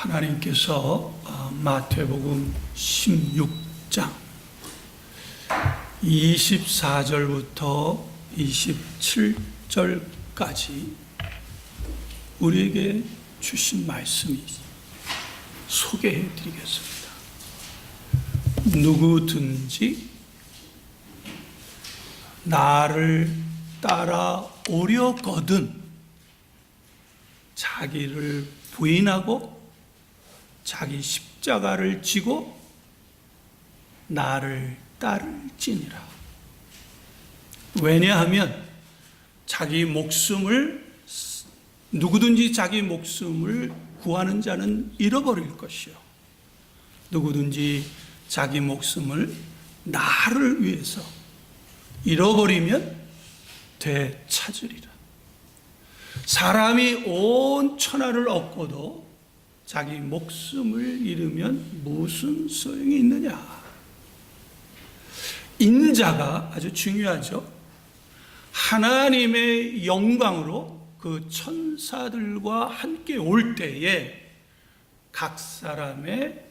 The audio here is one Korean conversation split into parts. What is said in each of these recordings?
하나님께서 마태복음 16장 24절부터 27절까지 우리에게 주신 말씀이 소개해 드리겠습니다. 누구든지 나를 따라오려거든 자기를 부인하고 자기 십자가를 지고 나를 따를지니라. 왜냐하면 누구든지 자기 목숨을 구하는 자는 잃어버릴 것이요, 누구든지 자기 목숨을 나를 위해서 잃어버리면 되찾으리라. 사람이 온 천하를 얻고도 자기 목숨을 잃으면 무슨 소용이 있느냐. 인자가 아주 중요하죠. 하나님의 영광으로 그 천사들과 함께 올 때에 각 사람의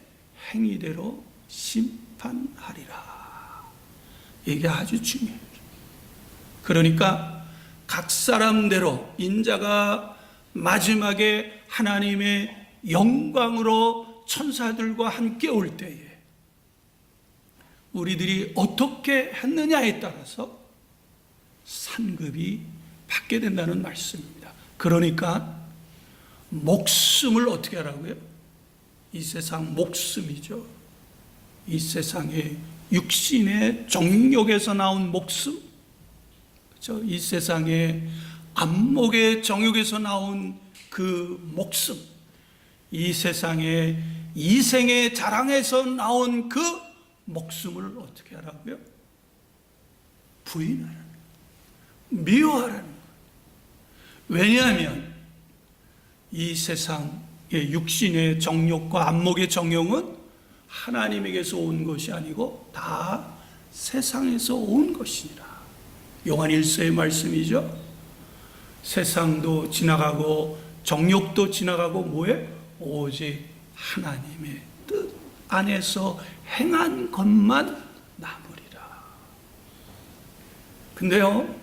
행위대로 심판하리라. 이게 아주 중요해요. 그러니까 각 사람대로 인자가 마지막에 하나님의 영광으로 천사들과 함께 올 때에 우리들이 어떻게 했느냐에 따라서 상급이 받게 된다는 말씀입니다. 그러니까 목숨을 어떻게 하라고요? 이 세상 목숨이죠. 이 세상의 육신의 정욕에서 나온 목숨, 그렇죠? 이 세상의 안목의 정욕에서 나온 그 목숨, 이 세상의 이생의 자랑에서 나온 그 목숨을 어떻게 하라고요? 부인하라는 거예요. 미워하라는 거예요. 왜냐하면 이 세상의 육신의 정욕과 안목의 정욕은 하나님에게서 온 것이 아니고 다 세상에서 온 것이니라. 요한 1서의 말씀이죠. 세상도 지나가고 정욕도 지나가고 뭐예요? 오직 하나님의 뜻 안에서 행한 것만 남으리라. 근데요,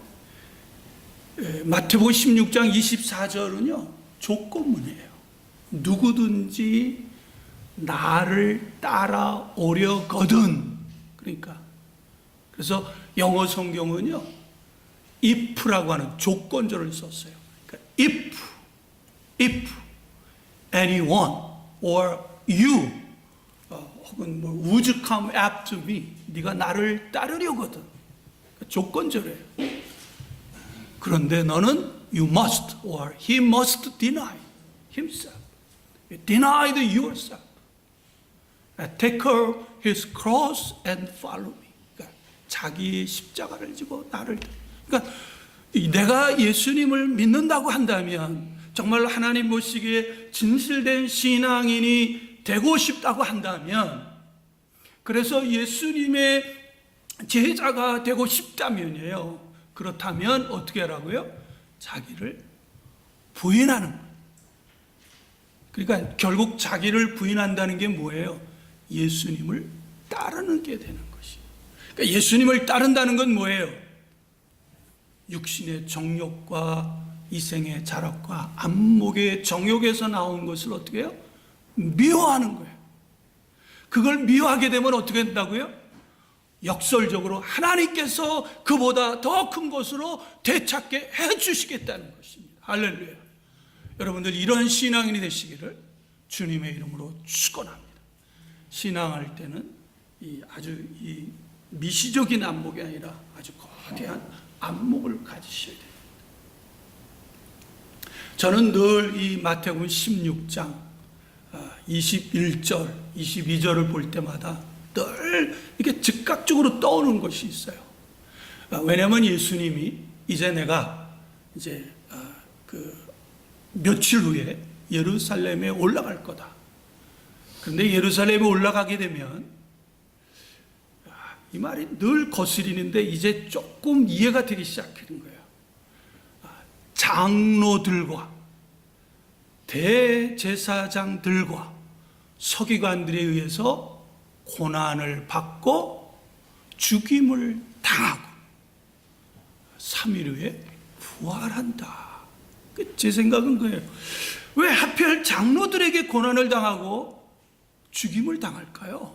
마태복음 16장 24절은요 조건문이에요. 누구든지 나를 따라오려거든. 그래서 영어 성경은요 if라고 하는 조건절을 썼어요. 그러니까 if anyone or you 혹은 would you come after me, 네가 나를 따르려거든. 조건절이에요. 그런데 너는 you must or he must deny himself. Deny yourself. Take his cross and follow me. 그러니까 자기의 십자가를 지고 나를. 그러니까 내가 예수님을 믿는다고 한다면, 정말 하나님 보시기에 진실된 신앙인이 되고 싶다고 한다면, 그래서 예수님의 제자가 되고 싶다면요, 그렇다면 어떻게 하라고요? 자기를 부인하는 거예요. 그러니까 결국 자기를 부인한다는 게 뭐예요? 예수님을 따르는 게 되는 것이에요. 그러니까 예수님을 따른다는 건 뭐예요? 육신의 정욕과 이생의 자락과 안목의 정욕에서 나온 것을 어떻게 해요? 미워하는 거예요. 그걸 미워하게 되면 어떻게 된다고요? 역설적으로 하나님께서 그보다 더 큰 것으로 되찾게 해주시겠다는 것입니다. 할렐루야. 여러분들 이런 신앙인이 되시기를 주님의 이름으로 축원합니다. 신앙할 때는 아주 미시적인 안목이 아니라 아주 거대한 안목을 가지셔야 됩니다. 저는 늘 이 마태복음 16장 21절, 22절을 볼 때마다 늘 이렇게 즉각적으로 떠오르는 것이 있어요. 왜냐하면 예수님이 내가 며칠 후에 예루살렘에 올라갈 거다. 그런데 예루살렘에 올라가게 되면 이 말이 늘 거스리는데 이제 조금 이해가 되기 시작하는 거예요. 장로들과 대제사장들과 서기관들에 의해서 고난을 받고 죽임을 당하고 3일 후에 부활한다. 제 생각은 그예요. 왜 하필 장로들에게 고난을 당하고 죽임을 당할까요?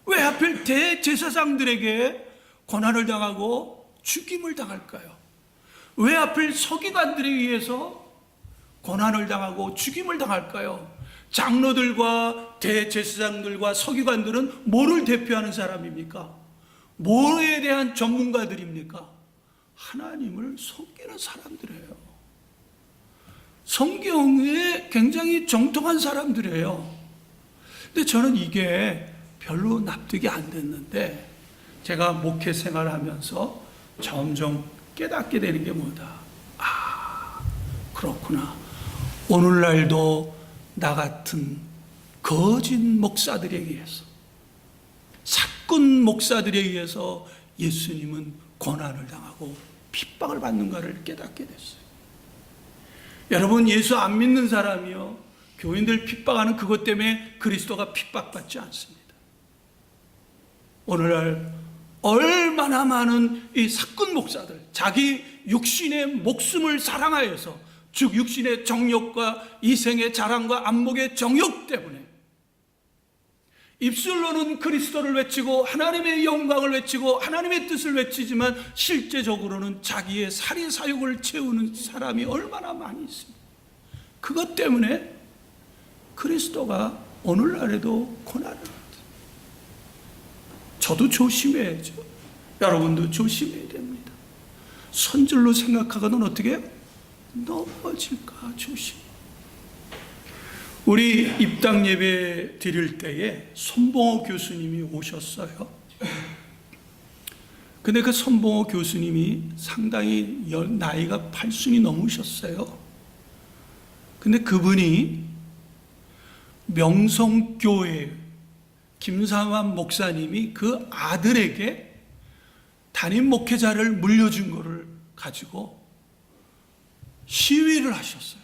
왜 하필 대제사장들에게 고난을 당하고 죽임을 당할까요? 왜 하필 서기관들에 의해서 고난을 당하고 죽임을 당할까요? 장로들과 대제사장들과 서기관들은 뭐를 대표하는 사람입니까? 뭐에 대한 전문가들입니까? 하나님을 섬기는 사람들이에요. 성경에 굉장히 정통한 사람들이에요. 근데 저는 이게 별로 납득이 안 됐는데, 제가 목회 생활하면서 점점 깨닫게 되는 게 뭐다. 그렇구나. 오늘날도 나 같은 거짓 목사들에 의해서, 사꾼 목사들에 의해서 예수님은 고난을 당하고 핍박을 받는가를 깨닫게 됐어요. 여러분, 예수 안 믿는 사람이요, 교인들 핍박하는 그것 때문에 그리스도가 핍박받지 않습니다. 오늘날 얼마나 많은 이 사꾼 목사들, 자기 육신의 목숨을 사랑하여서, 즉 육신의 정욕과 이생의 자랑과 안목의 정욕 때문에 입술로는 그리스도를 외치고 하나님의 영광을 외치고 하나님의 뜻을 외치지만 실제적으로는 자기의 살이 사욕을 채우는 사람이 얼마나 많이 있습니다. 그것 때문에 그리스도가 오늘날에도 고난을 합니다. 저도 조심해야죠. 여러분도 조심해야 됩니다. 선줄로 생각하거든 어떻게 넘어질까 조심. 우리 입당 예배 드릴 때에 손봉호 교수님이 오셨어요. 근데 그 손봉호 교수님이 상당히 나이가 80이 넘으셨어요. 근데 그분이 명성교회 김상환 목사님이 그 아들에게 담임 목회자를 물려준 것을 가지고 시위를 하셨어요.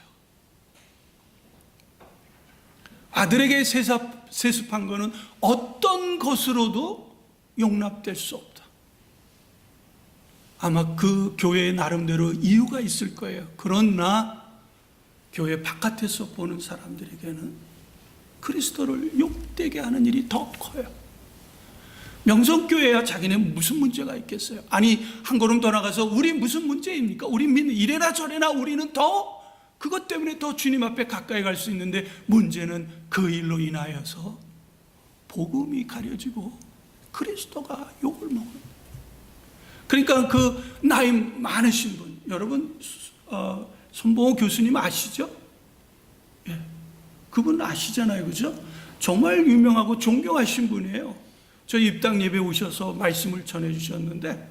아들에게 세습한 것은 어떤 것으로도 용납될 수 없다. 아마 그 교회의 나름대로 이유가 있을 거예요. 그러나 교회 바깥에서 보는 사람들에게는 그리스도를 욕되게 하는 일이 더 커요. 명성교회야 자기네 무슨 문제가 있겠어요? 아니, 한 걸음 더 나가서 우리 무슨 문제입니까? 우리 믿는 이래나 저래나 우리는 더 그것 때문에 더 주님 앞에 가까이 갈 수 있는데, 문제는 그 일로 인하여서 복음이 가려지고 그리스도가 욕을 먹어요. 그러니까 그 나이 많으신 분, 여러분 손봉호 교수님 아시죠? 예, 그분 아시잖아요, 그죠? 정말 유명하고 존경하신 분이에요. 저희 입당 예배 오셔서 말씀을 전해주셨는데,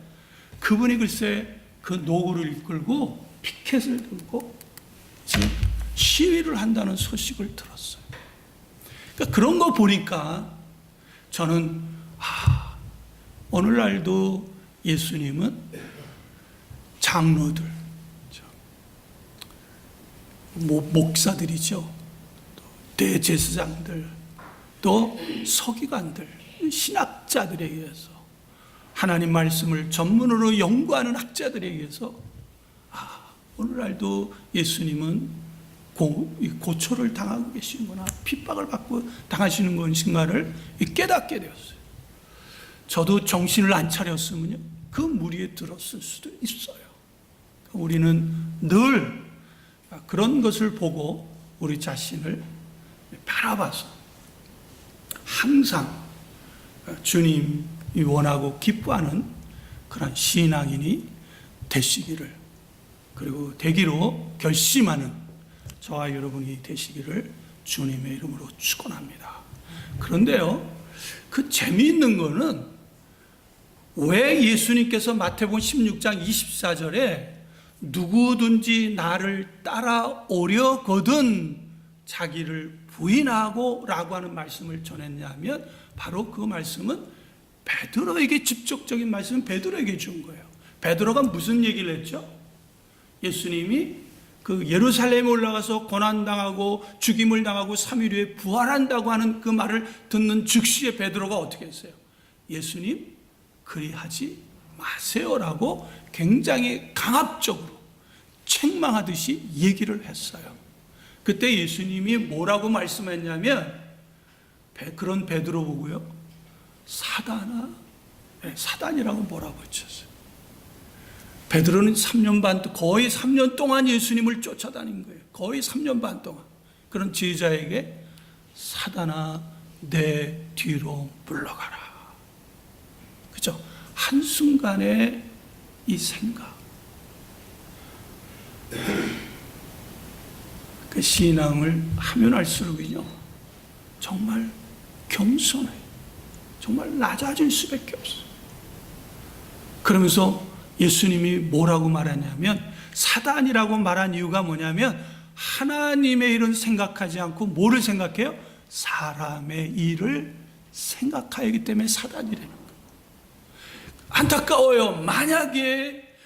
그분이 글쎄 그 노구를 이끌고 피켓을 들고 지금 시위를 한다는 소식을 들었어요. 그러니까 그런 거 보니까 저는 오늘날도 예수님은 장로들, 목사들이죠, 대제사장들, 또 서기관들, 신학자들에 의해서, 하나님 말씀을 전문으로 연구하는 학자들에 의해서 오늘날도 예수님은 고초를 당하고 계시는구나, 핍박을 받고 당하시는 것인가를 깨닫게 되었어요. 저도 정신을 안 차렸으면요, 그 무리에 들었을 수도 있어요. 우리는 늘 그런 것을 보고 우리 자신을 바라봐서 항상 주님이 원하고 기뻐하는 그런 신앙인이 되시기를, 그리고 되기로 결심하는 저와 여러분이 되시기를 주님의 이름으로 축원합니다. 그런데요, 그 재미있는 거는 왜 예수님께서 마태복음 16장 24절에 누구든지 나를 따라오려거든 자기를 부인하고 라고 하는 말씀을 전했냐면, 바로 그 말씀은 베드로에게, 직접적인 말씀은 베드로에게 준 거예요. 베드로가 무슨 얘기를 했죠? 예수님이 그 예루살렘에 올라가서 고난당하고 죽임을 당하고 3일 후에 부활한다고 하는 그 말을 듣는 즉시에 베드로가 어떻게 했어요? 예수님 그리하지 마세요라고 굉장히 강압적으로 책망하듯이 얘기를 했어요. 그때 예수님이 뭐라고 말씀했냐면 그런 베드로 보고요, 사단아, 사단이라고 뭐라고 했었어요. 베드로는 3년 반, 거의 3년 동안 예수님을 쫓아다닌 거예요. 거의 3년 반 동안. 그런 제자에게 사단아 내 뒤로 물러가라. 그죠? 한순간에 이 생각. 그 신앙을 하면 할수록은요, 정말 겸손해요. 정말 낮아질 수밖에 없어요. 그러면서 예수님이 뭐라고 말하냐면, 사단이라고 말한 이유가 뭐냐면 하나님의 일은 생각하지 않고 뭐를 생각해요? 사람의 일을 생각하기 때문에 사단이라는 거예요. 안타까워요. 만약에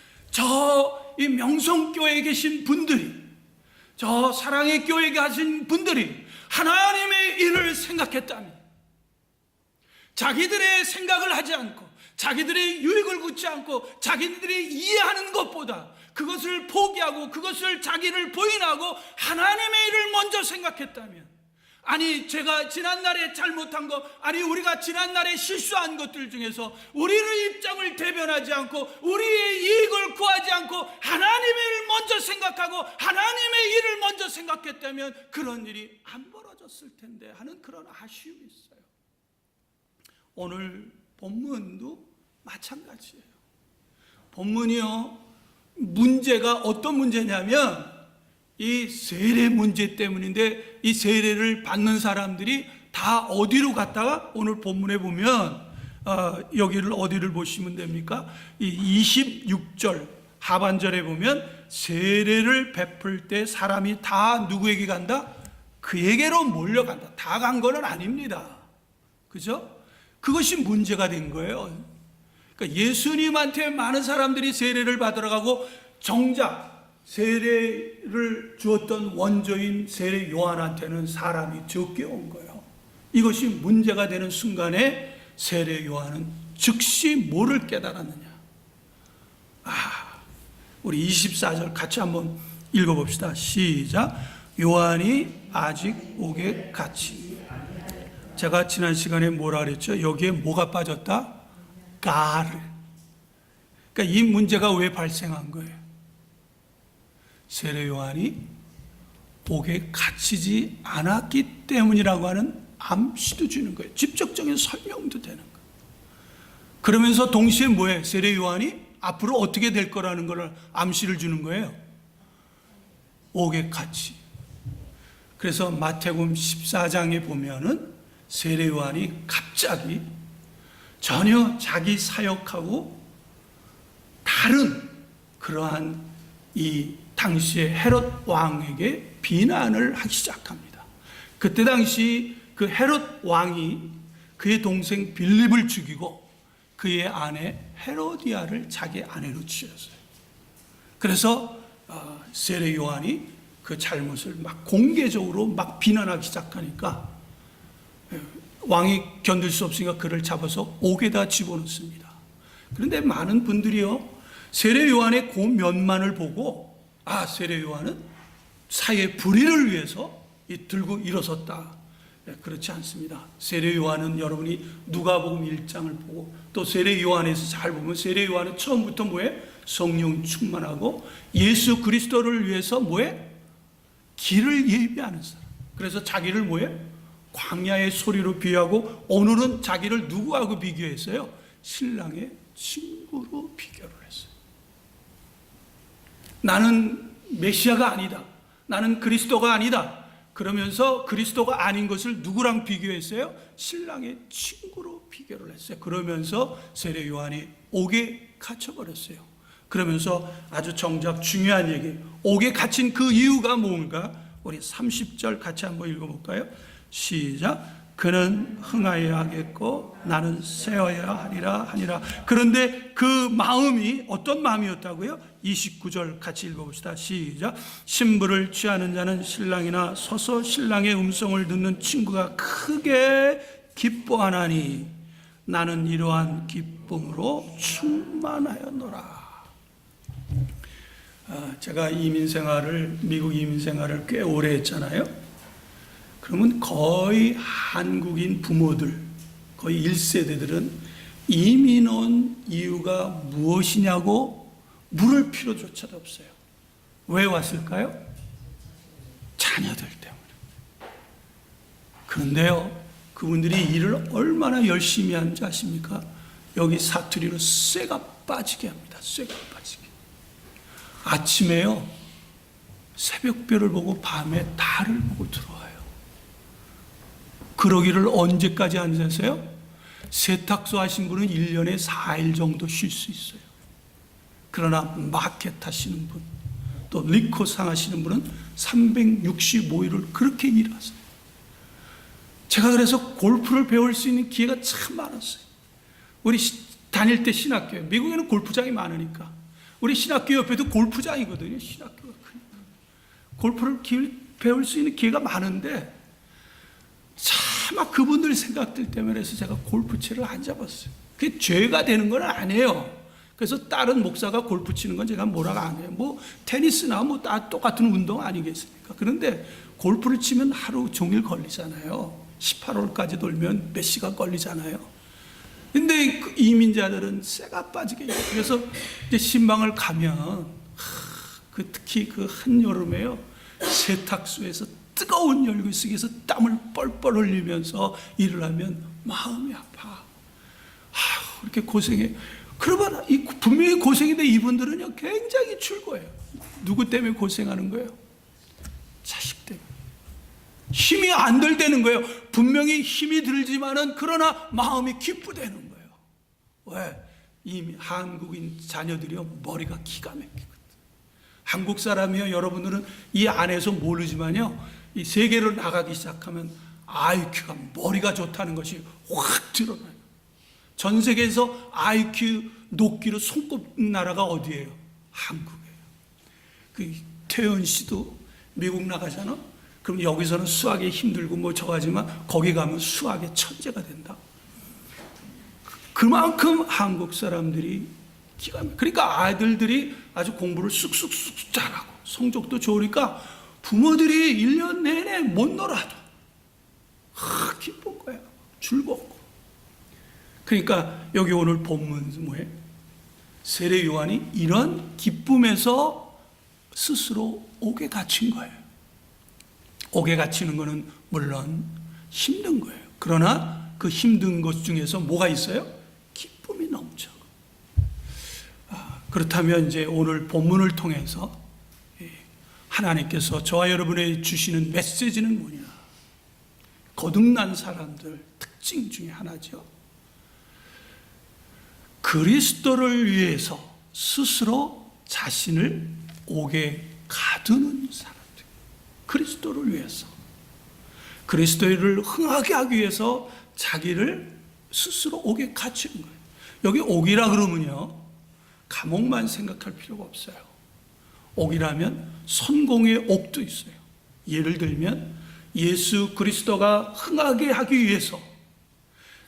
이 명성교회에 계신 분들이, 저 사랑의 교회에 계신 분들이 하나님의 일을 생각했다면, 자기들의 생각을 하지 않고 자기들의 유익을 굽지 않고 자기들이 이해하는 것보다 그것을 포기하고 그것을 자기를 부인하고 하나님의 일을 먼저 생각했다면, 아니 제가 지난날에 잘못한 거, 아니 우리가 지난날에 실수한 것들 중에서 우리의 입장을 대변하지 않고 우리의 이익을 구하지 않고 하나님의 일을 먼저 생각하고 하나님의 일을 먼저 생각했다면 그런 일이 안 벌어졌을 텐데 하는 그런 아쉬움이 있어요. 오늘 본문도 마찬가지예요. 본문이요, 문제가 어떤 문제냐면 이 세례 문제 때문인데, 이 세례를 받는 사람들이 다 어디로 갔다가, 오늘 본문에 보면 여기를 어디를 보시면 됩니까? 이 26절 하반절에 보면 세례를 베풀 때 사람이 다 누구에게 간다? 그에게로 몰려간다. 다 간 건 아닙니다. 그죠? 그것이 문제가 된 거예요. 그러니까 예수님한테 많은 사람들이 세례를 받으러 가고, 정작 세례를 주었던 원조인 세례 요한한테는 사람이 적게 온 거예요. 이것이 문제가 되는 순간에 세례 요한은 즉시 뭐를 깨달았느냐? 우리 24절 같이 한번 읽어봅시다. 시작. 요한이 아직 옥에 갇히. 제가 지난 시간에 뭐라 그랬죠? 여기에 뭐가 빠졌다? 가르. 그러니까 이 문제가 왜 발생한 거예요? 세례 요한이 옥에 갇히지 않았기 때문이라고 하는 암시도 주는 거예요. 직접적인 설명도 되는 거예요. 그러면서 동시에 뭐예요? 세례 요한이 앞으로 어떻게 될 거라는 걸 암시를 주는 거예요. 옥에 갇히. 그래서 마태복음 14장에 보면은 세례 요한이 갑자기 전혀 자기 사역하고 다른 그러한 이 당시에 헤롯 왕에게 비난을 하기 시작합니다. 그때 당시 그 헤롯 왕이 그의 동생 빌립을 죽이고 그의 아내 헤로디아를 자기 아내로 취했어요. 그래서 세례 요한이 그 잘못을 막 공개적으로 막 비난하기 시작하니까 왕이 견딜 수 없으니까 그를 잡아서 옥에다 집어넣습니다. 그런데 많은 분들이요, 세례 요한의 그 면만을 보고 세례 요한은 사회의 불의를 위해서 들고 일어섰다. 그렇지 않습니다. 세례 요한은 여러분이 누가복음 1장을 보고 또 세례 요한에서 잘 보면 세례 요한은 처음부터 뭐해? 성령 충만하고 예수 그리스도를 위해서 뭐해? 길을 예비하는 사람. 그래서 자기를 뭐해? 광야의 소리로 비유하고, 오늘은 자기를 누구하고 비교했어요? 신랑의 친구로 비교를 했어요. 나는 메시아가 아니다. 나는 그리스도가 아니다. 그러면서 그리스도가 아닌 것을 누구랑 비교했어요? 신랑의 친구로 비교를 했어요. 그러면서 세례 요한이 옥에 갇혀버렸어요. 그러면서 아주 정작 중요한 얘기, 옥에 갇힌 그 이유가 뭔가 우리 30절 같이 한번 읽어볼까요? 시작. 그는 흥하여야 하겠고 나는 세어야 하니라. 그런데 그 마음이 어떤 마음이었다고요? 29절 같이 읽어봅시다. 시작. 신부를 취하는 자는 신랑이나 서서 신랑의 음성을 듣는 친구가 크게 기뻐하나니 나는 이러한 기쁨으로 충만하였노라. 제가 미국 이민 생활을 꽤 오래 했잖아요. 그러면 거의 한국인 부모들, 거의 1세대들은 이민 온 이유가 무엇이냐고 물을 필요조차도 없어요. 왜 왔을까요? 자녀들 때문에. 그런데요, 그분들이 일을 얼마나 열심히 하는지 아십니까? 여기 사투리로 쇠가 빠지게 합니다. 쇠가 빠지게. 아침에요, 새벽별을 보고 밤에 달을 보고 들어와요. 그러기를 언제까지 앉으세요? 세탁소 하신 분은 1년에 4일 정도 쉴 수 있어요. 그러나 마켓 하시는 분, 또 리코상 하시는 분은 365일을 그렇게 일하세요. 제가 그래서 골프를 배울 수 있는 기회가 참 많았어요. 우리 다닐 때 신학교에, 미국에는 골프장이 많으니까 우리 신학교 옆에도 골프장이거든요. 신학교가 크니까 골프를 배울 수 있는 기회가 많은데 차마 그분들 생각들 때문에 해서 제가 골프채를 안 잡았어요. 그게 죄가 되는 건 아니에요. 그래서 다른 목사가 골프 치는 건 제가 뭐라고 안 해요. 뭐 테니스나 뭐 다 똑같은 운동 아니겠습니까? 그런데 골프를 치면 하루 종일 걸리잖아요. 18홀까지 돌면 몇 시간 걸리잖아요. 근데 그 이민자들은 쇠가 빠지게 해요. 그래서 이제 신방을 가면 특히 그 한여름에요, 세탁소에서 뜨거운 열기속에서 땀을 뻘뻘 흘리면서 일을 하면 마음이 아파. 이렇게 고생해. 그러면 분명히 고생인데 이분들은요 굉장히 즐거워요. 누구 때문에 고생하는 거예요? 자식 때문에. 힘이 안 들대는 거예요. 분명히 힘이 들지만은 그러나 마음이 기쁘대는 거예요. 왜? 이미 한국인 자녀들이요 머리가 기가 막히거든. 한국 사람이요, 여러분들은 이 안에서 모르지만요, 이 세계로 나가기 시작하면 IQ가, 머리가 좋다는 것이 확 드러나요. 전 세계에서 IQ 높기로 손꼽는 나라가 어디예요? 한국이에요. 그 태연 씨도 미국 나가잖아. 그럼 여기서는 수학에 힘들고 뭐 저하지만 거기 가면 수학의 천재가 된다. 그만큼 한국 사람들이 기가 막혀. 그러니까 아이들이 아주 공부를 쑥쑥쑥 잘하고 성적도 좋으니까 부모들이 1년 내내 못 놀아도 기쁜 거예요. 즐겁고. 그러니까 여기 오늘 본문 뭐예요? 세례 요한이 이런 기쁨에서 스스로 옥에 갇힌 거예요. 옥에 갇히는 거는 물론 힘든 거예요. 그러나 그 힘든 것 중에서 뭐가 있어요? 기쁨이 넘쳐. 그렇다면 이제 오늘 본문을 통해서 하나님께서 저와 여러분에게 주시는 메시지는 뭐냐? 거듭난 사람들 특징 중에 하나죠. 그리스도를 위해서 스스로 자신을 옥에 가두는 사람들. 그리스도를 위해서, 그리스도를 흥하게 하기 위해서 자기를 스스로 옥에 갇히는 거예요. 여기 옥이라 그러면요 감옥만 생각할 필요가 없어요. 옥이라면 성공의 옥도 있어요. 예를 들면 예수 그리스도가 흥하게 하기 위해서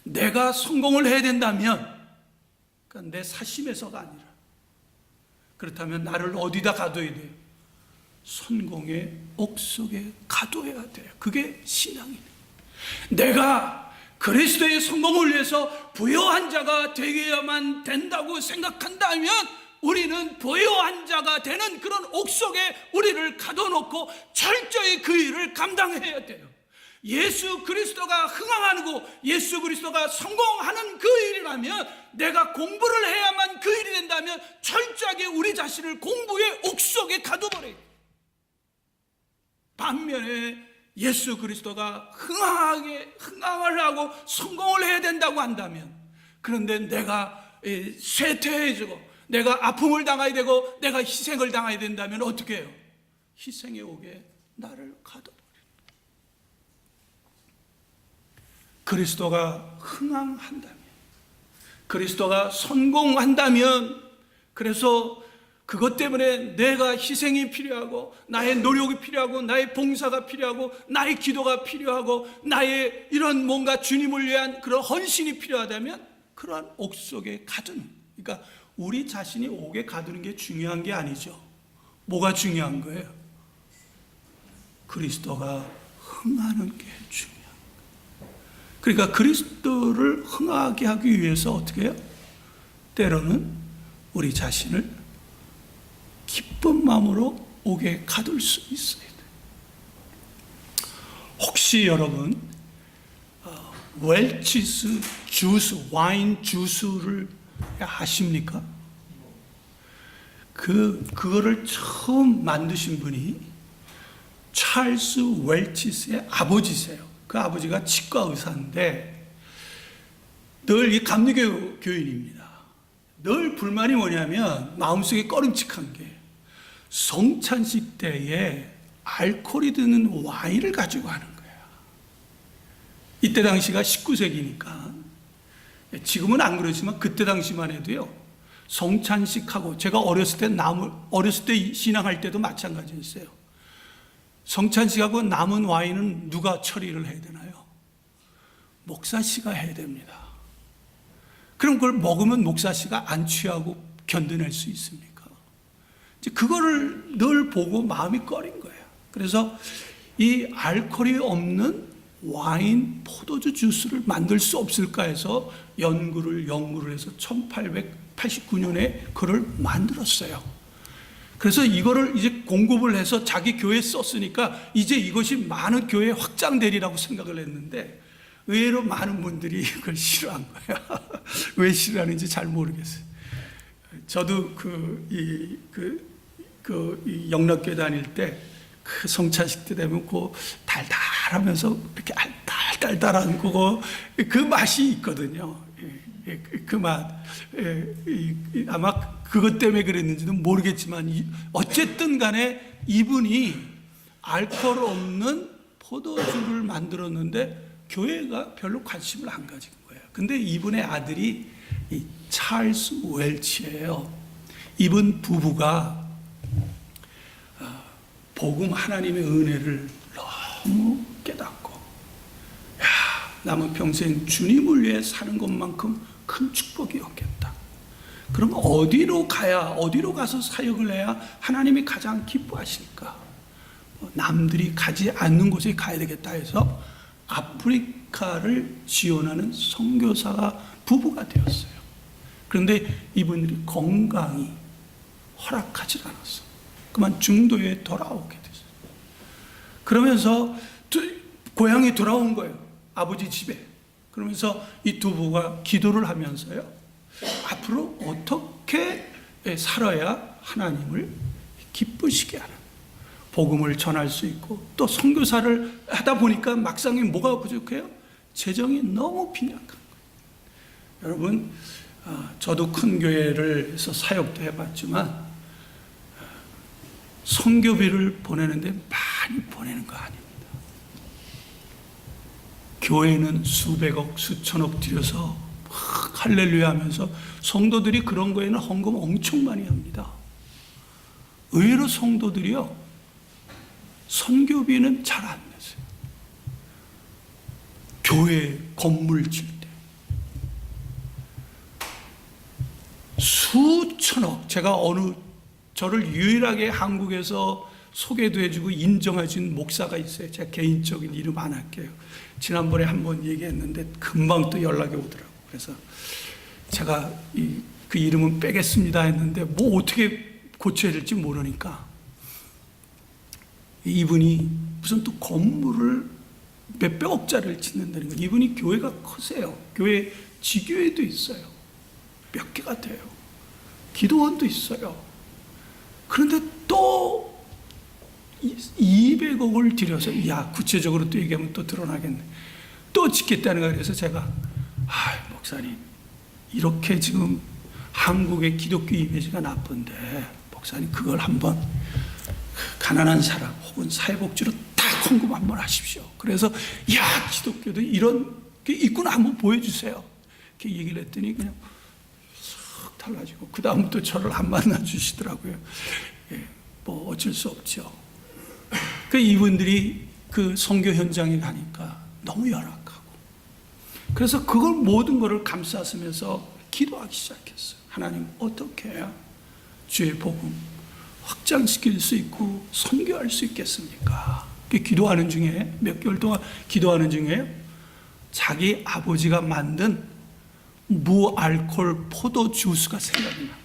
내가 성공을 해야 된다면, 그러니까 내 사심에서가 아니라, 그렇다면 나를 어디다 가둬야 돼요? 성공의 옥 속에 가둬야 돼요. 그게 신앙이에요. 내가 그리스도의 성공을 위해서 부요한 자가 되어야만 된다고 생각한다면 우리는 부요한 자가 되는 그런 옥 속에 우리를 가둬놓고 철저히 그 일을 감당해야 돼요. 예수 그리스도가 흥황하고 예수 그리스도가 성공하는 그 일이라면, 내가 공부를 해야만 그 일이 된다면 철저하게 우리 자신을 공부의 옥 속에 가둬버려요. 반면에 예수 그리스도가 흥황을 하고 성공을 해야 된다고 한다면, 그런데 내가 쇠퇴해지고 내가 아픔을 당해야 되고 내가 희생을 당해야 된다면 어떻게 해요? 희생의 옥에 나를 가둬버려요. 그리스도가 흥왕한다면, 그리스도가 성공한다면, 그래서 그것 때문에 내가 희생이 필요하고 나의 노력이 필요하고 나의 봉사가 필요하고 나의 기도가 필요하고 나의 이런 뭔가 주님을 위한 그런 헌신이 필요하다면 그러한 옥 속에 가두는, 그러니까 우리 자신이 옥에 가두는 게 중요한 게 아니죠. 뭐가 중요한 거예요? 그리스도가 흥하는 게 중요한 거예요. 그러니까 그리스도를 흥하게 하기 위해서 어떻게 해요? 때로는 우리 자신을 기쁜 마음으로 옥에 가둘 수 있어야 돼요. 혹시 여러분 웰치스 주스, 와인 주스를 아십니까? 그거를 처음 만드신 분이 찰스 웰치스의 아버지세요. 그 아버지가 치과 의사인데 늘 이 감리교 교인입니다. 늘 불만이 뭐냐면 마음속에 꺼림칙한 게 성찬식 때에 알코올이 드는 와인을 가지고 하는 거예요. 이때 당시가 19세기니까 지금은 안 그러지만 그때 당시만 해도요, 성찬식하고 제가 어렸을 때 신앙할 때도 마찬가지였어요. 성찬식하고 남은 와인은 누가 처리를 해야 되나요? 목사씨가 해야 됩니다. 그럼 그걸 먹으면 목사씨가 안 취하고 견뎌낼 수 있습니까? 그거를 늘 보고 마음이 꺼린 거예요. 그래서 이 알코올이 없는 와인, 포도주 주스를 만들 수 없을까 해서 연구를 해서 1889년에 그걸 만들었어요. 그래서 이거를 이제 공급을 해서 자기 교회에 썼으니까 이제 이것이 많은 교회에 확장되리라고 생각을 했는데 의외로 많은 분들이 이걸 싫어한 거예요. 왜 싫어하는지 잘 모르겠어요. 저도 이 영락교회 다닐 때 그 성찬식 때 되면 그 달달하면서 이렇게 달달한 그거 그 맛이 있거든요. 그 맛. 아마 그것 때문에 그랬는지는 모르겠지만 어쨌든 간에 이분이 알코올 없는 포도주를 만들었는데 교회가 별로 관심을 안 가진 거예요. 근데 이분의 아들이 이 찰스 웰치예요. 이분 부부가 복음 하나님의 은혜를 너무 깨닫고, 남은 평생 주님을 위해 사는 것만큼 큰 축복이 없겠다. 그럼 어디로 가서 사역을 해야 하나님이 가장 기뻐하실까? 남들이 가지 않는 곳에 가야 되겠다 해서 아프리카를 지원하는 선교사가 부부가 되었어요. 그런데 이분들이 건강이 허락하지 않았어요. 그만 중도에 돌아오게 됐어요. 그러면서 고향에 돌아온 거예요. 아버지 집에. 그러면서 이 두 부부가 기도를 하면서요, 앞으로 어떻게 살아야 하나님을 기쁘시게 하는, 복음을 전할 수 있고, 또 선교사를 하다 보니까 막상에 뭐가 부족해요? 재정이 너무 빈약한 거예요. 여러분, 저도 큰 교회에서 사역도 해봤지만 선교비를 보내는데 많이 보내는 거 아닙니다. 교회는 수백억, 수천억 들여서 할렐루야 하면서 성도들이 그런 거에는 헌금 엄청 많이 합니다. 의외로 성도들이요, 선교비는 잘 안 내세요. 교회 건물 질 때 수천억, 제가 저를 유일하게 한국에서 소개도 해주고 인정해준 목사가 있어요. 제가 개인적인 이름 안 할게요. 지난번에 한번 얘기했는데 금방 또 연락이 오더라고요. 그래서 제가 그 이름은 빼겠습니다 했는데 뭐 어떻게 고쳐야 될지 모르니까 이분이 무슨 또 건물을 몇백억짜리를 짓는다는 거예요. 이분이 교회가 커세요. 교회 지교회도 있어요. 몇 개가 돼요. 기도원도 있어요. 그런데 또 200억을 들여서, 구체적으로 또 얘기하면 또 드러나겠네. 또 짓겠다는 거예요. 그래서 제가, 목사님, 이렇게 지금 한국의 기독교 이미지가 나쁜데, 목사님, 그걸 한번 가난한 사람 혹은 사회복지로 다 헌금 한번 하십시오. 그래서, 기독교도 이런 있구나 한번 보여주세요. 이렇게 얘기를 했더니 그냥 싹 달라지고 그 다음부터 저를 안 만나주시더라고요. 예, 뭐 어쩔 수 없죠. 이분들이 그 선교 현장에 가니까 너무 열악하고, 그래서 그걸 모든 것을 감싸면서 기도하기 시작했어요. 하나님, 어떻게 해야 주의 복음 확장시킬 수 있고 선교할 수 있겠습니까? 기도하는 중에, 몇 개월 동안 기도하는 중에 자기 아버지가 만든 무알콜 포도 주스가 생각이 나.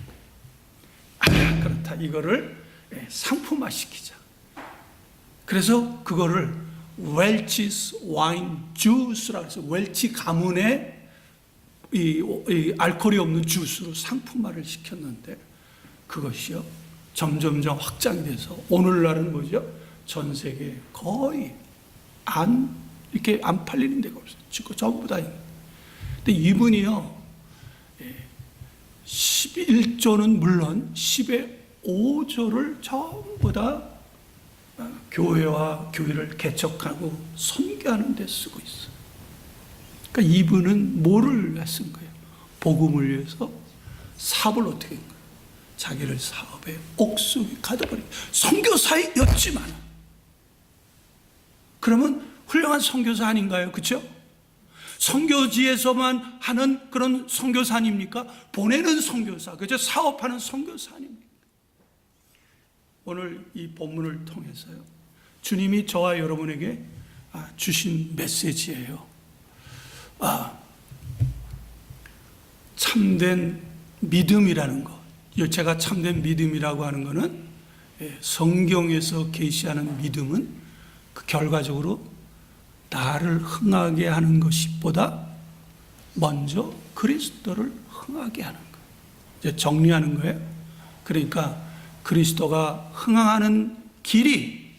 아, 그렇다. 이거를 상품화 시키자. 그래서 그거를 웰치스 와인 주스라고 해서 웰치 가문의 이 알코올이 없는 주스로 상품화를 시켰는데, 그것이요 점점점 확장이 돼서 오늘날은 뭐죠? 전 세계 거의 이렇게 안 팔리는 데가 없어요. 지금 전부 다. 근데 이분이요 11조는 물론 10의 5조를 전부 다 교회와 교회를 개척하고 선교하는 데 쓰고 있어요. 그러니까 이분은 뭐를 쓴 거예요? 복음을 위해서 사업을 어떻게 한 거예요? 자기를 사업에 옥수에 가둬버린 선교사였지만, 그러면 훌륭한 선교사 아닌가요? 그렇죠? 선교지에서만 하는 그런 선교사 아닙니까? 보내는 선교사, 그죠? 사업하는 선교사 아닙니까? 오늘 이 본문을 통해서요, 주님이 저와 여러분에게 주신 메시지예요. 참된 믿음이라는 것, 제가 참된 믿음이라고 하는 것은 성경에서 계시하는 믿음은 그 결과적으로 나를 흥하게 하는 것보다 먼저 그리스도를 흥하게 하는 거예요. 이제 정리하는 거예요. 그러니까 그리스도가 흥하는 길이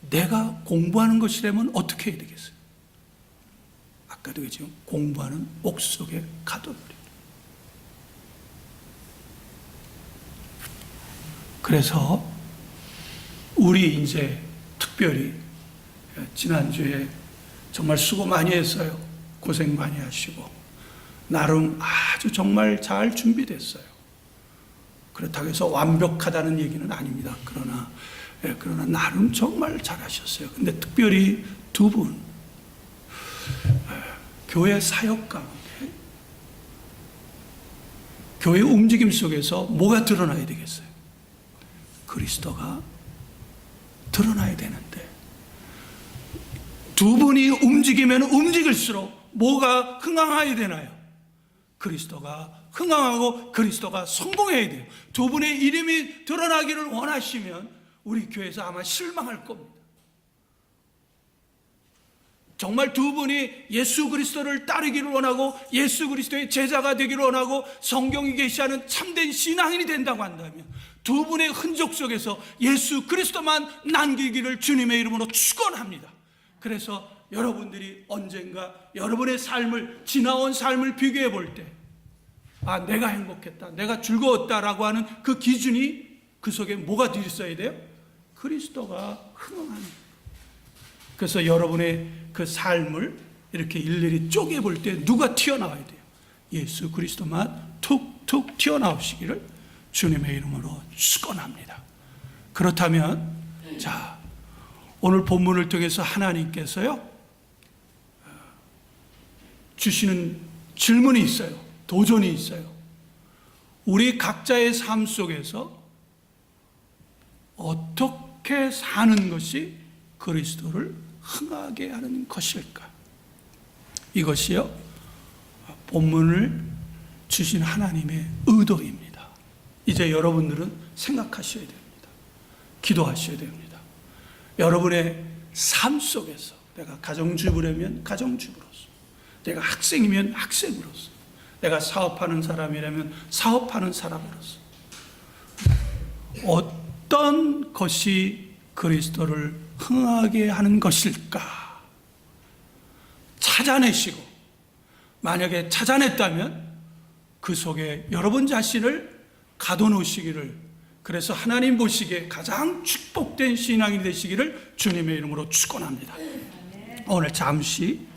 내가 공부하는 것이라면 어떻게 해야 되겠어요? 아까도 얘기했지만 공부하는 옥속에 가둬버려요. 그래서 우리 이제 특별히 지난주에 정말 수고 많이 했어요. 고생 많이 하시고 나름 아주 정말 잘 준비됐어요. 그렇다고 해서 완벽하다는 얘기는 아닙니다. 그러나 나름 정말 잘하셨어요. 근데 특별히 두 분, 교회 사역 가운데, 교회 움직임 속에서 뭐가 드러나야 되겠어요? 그리스도가 드러나야 되는데, 두 분이 움직이면 움직일수록 뭐가 흥황해야 되나요? 그리스도가 흥황하고 그리스도가 성공해야 돼요. 두 분의 이름이 드러나기를 원하시면 우리 교회에서 아마 실망할 겁니다. 정말 두 분이 예수 그리스도를 따르기를 원하고 예수 그리스도의 제자가 되기를 원하고 성경이 계시하는 참된 신앙인이 된다고 한다면 두 분의 흔적 속에서 예수 그리스도만 남기기를 주님의 이름으로 축원합니다. 그래서 여러분들이 언젠가 여러분의 삶을, 지나온 삶을 비교해 볼 때, 내가 행복했다, 내가 즐거웠다라고 하는 그 기준이 그 속에 뭐가 들어있어야 돼요? 그리스도가 흥하는. 그래서 여러분의 그 삶을 이렇게 일일이 쪼개 볼 때 누가 튀어나와야 돼요? 예수 그리스도만 툭툭 튀어나오시기를 주님의 이름으로 축원합니다. 그렇다면 자, 오늘 본문을 통해서 하나님께서요 주시는 질문이 있어요. 도전이 있어요. 우리 각자의 삶 속에서 어떻게 사는 것이 그리스도를 흥하게 하는 것일까? 이것이요 본문을 주신 하나님의 의도입니다. 이제 여러분들은 생각하셔야 됩니다. 기도하셔야 됩니다. 여러분의 삶 속에서 내가 가정주부라면 가정주부로서, 내가 학생이면 학생으로서, 내가 사업하는 사람이라면 사업하는 사람으로서 어떤 것이 그리스도를 흥하게 하는 것일까 찾아내시고, 만약에 찾아냈다면 그 속에 여러분 자신을 가둬놓으시기를, 그래서 하나님 보시기에 가장 축복된 신앙이 되시기를 주님의 이름으로 축원합니다. 오늘 잠시